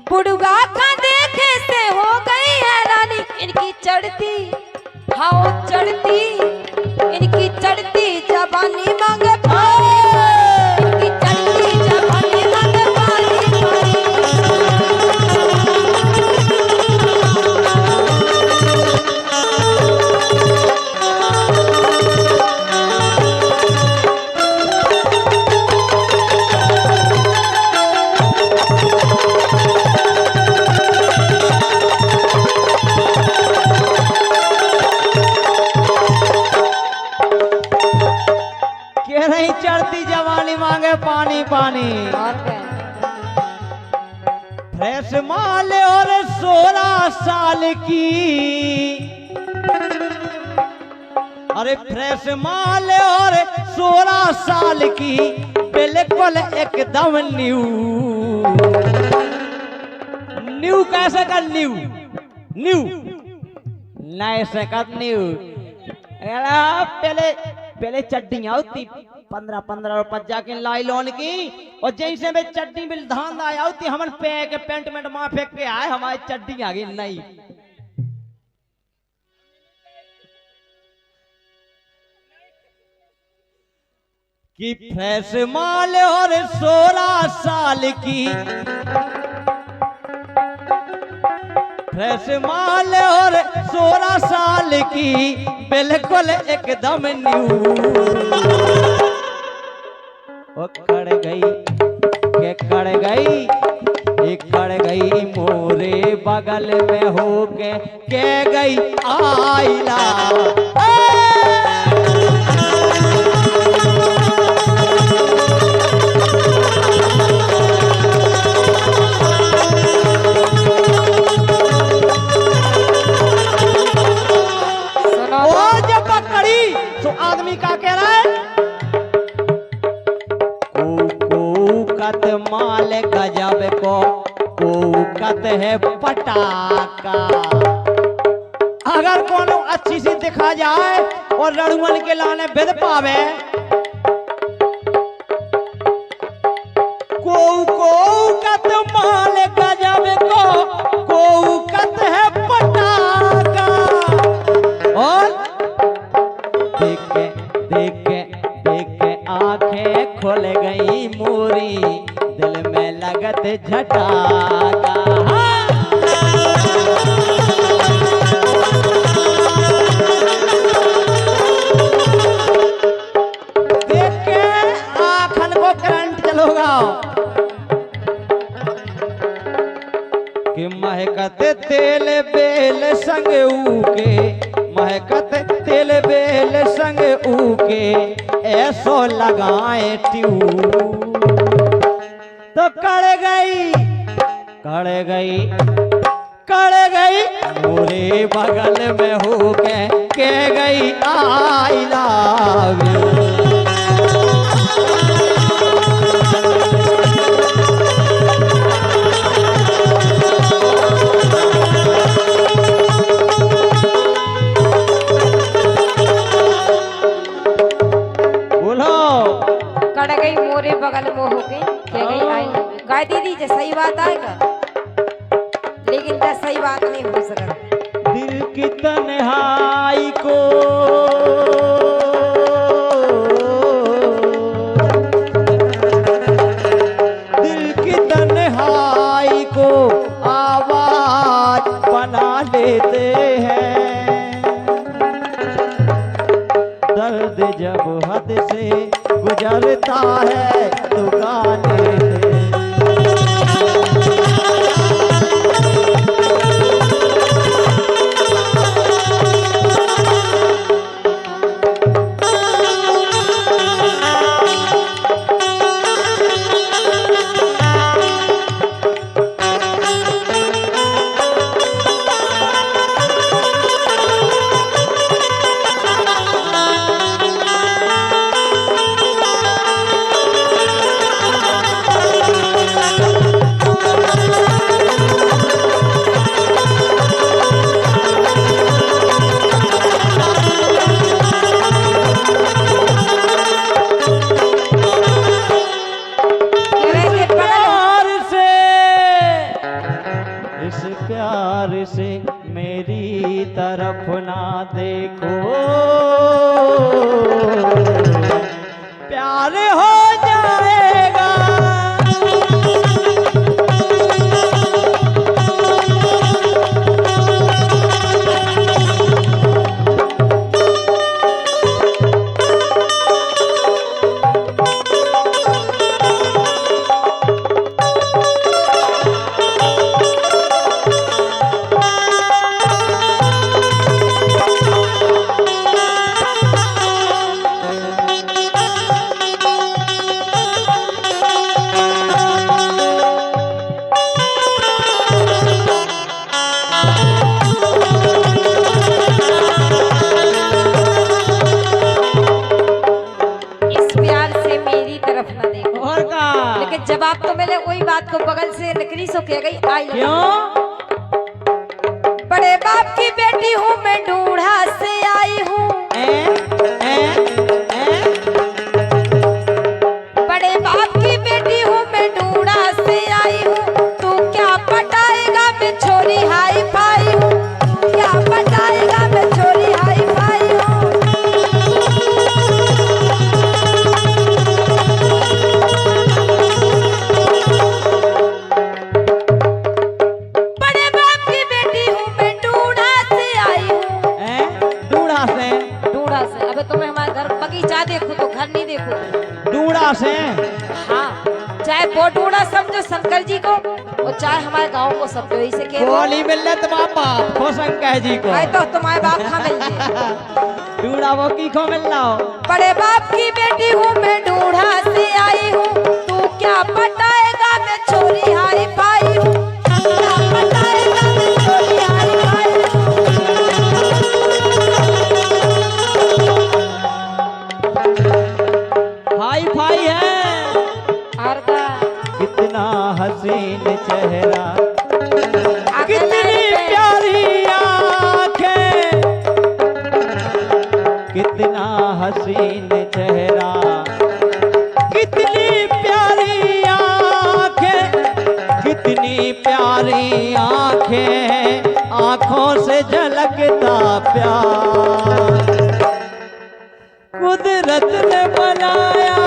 बुढ़वा का देखे से हो गई हैरानी, इनकी चढ़ती हाँ चढ़ती, इनकी चढ़ती जवानी मांगे पानी, इनकी चढ़ती जवानी मांगे पानी पानी। चढ़ती जवानी मांगे पानी पानी। और क्या? फ्रेश माल और 16 साल की, अरे फ्रेश माल और 16 साल की, बिल्कुल एकदम न्यू। न्यू कैसे कर न्यू? न्यू नए से कर न्यू। पहले पहले चड्डियां होती 15-15 रुपए जाके लाइलॉन की, और जैसे में चड्डी में धान आया होती हमन पे के पेंट में मां फेंक के आए, हमारी चड्डी आ गई नहीं। कि फ्रेश माल और 16 साल की, फ्रेश माल और 16 साल की, बिल्कुल एकदम न्यू। वो कड़ गई के कड़ गई, एक कड़ गई मोरे बगल में होके के गई आइला। और जब पकड़ी तो आदमी का कह रहा है, कत माल गजब को कत है पटाका। अगर कोनो अच्छी सी दिखा जाए और लड़ुअन के लाने बिद पावे, कत माल गजब को कत है पटाका। और देख के आंखें खुल गई मोरी, दिल में लगत झटाका। देख के आंखन को करंट चलोगा कि महकत तेल बेल संग ऊके, महकत तेल बेल संग ऊके, ऐसो लगाए ट्यू। तो कड़ गई मोरे बगल में होके के गई आई लव यू। कड़ गई मोरे बगल में हो गई कह गई आई लव यू। गाय दीदी जे सही बात आएगा, लेकिन क्या सही बात नहीं हो सकता। दिल की तन्हाई को दिल की तन्हाई को आवाज बना लेते हैं। दर्द जब हद से गुजरता है तो गाने दे। इस प्यार से मेरी तरफ ना देखो, प्यार हो जाएगा। लेकिन जवाब तो मैंने वही बात को बगल से नकली सो कह गई आई। क्यों? बड़े बाप की बेटी हूँ मैं, ढूंढा से आई हूँ। बड़े बाप की बेटी हूँ मैं, ढूंढा से आई हूँ। तू क्या पटाएगा मैं छोरी हाई फाई हूँ, क्या पटाएगा मैं छोरी हाई फाई हूँ। तुम्हें हमारे घर बगीचा देखो तो घर नहीं देखो। डूड़ा से? हाँ, चाहे वो डूड़ा समझो शंकर जी को और चाहे हमारे गांव को समझो। इसे के बोली मिल रहा तुम्हारे बाप को शंकर जी को। तो तुम्हारे बाप खा मिल जाए। डूड़ा वो की को मिल रहा हो? बड़े बाप की बेटी हूँ मैं, ढूंढा से आई हूँ। तू क्या पटाएगा मैं छोरी हाई फाई हूँ, क्या पटाएगा मैं छोरी हाई फाई हूँ। हाई फाई है कितना हसीन चेहरा, कितनी प्यारी आंखें, कितना हसीन चेहरा, कितनी प्यारी आंखें, कितनी प्यारी आंखें, आंखों से झलकता प्यार कुदरत ने बनाया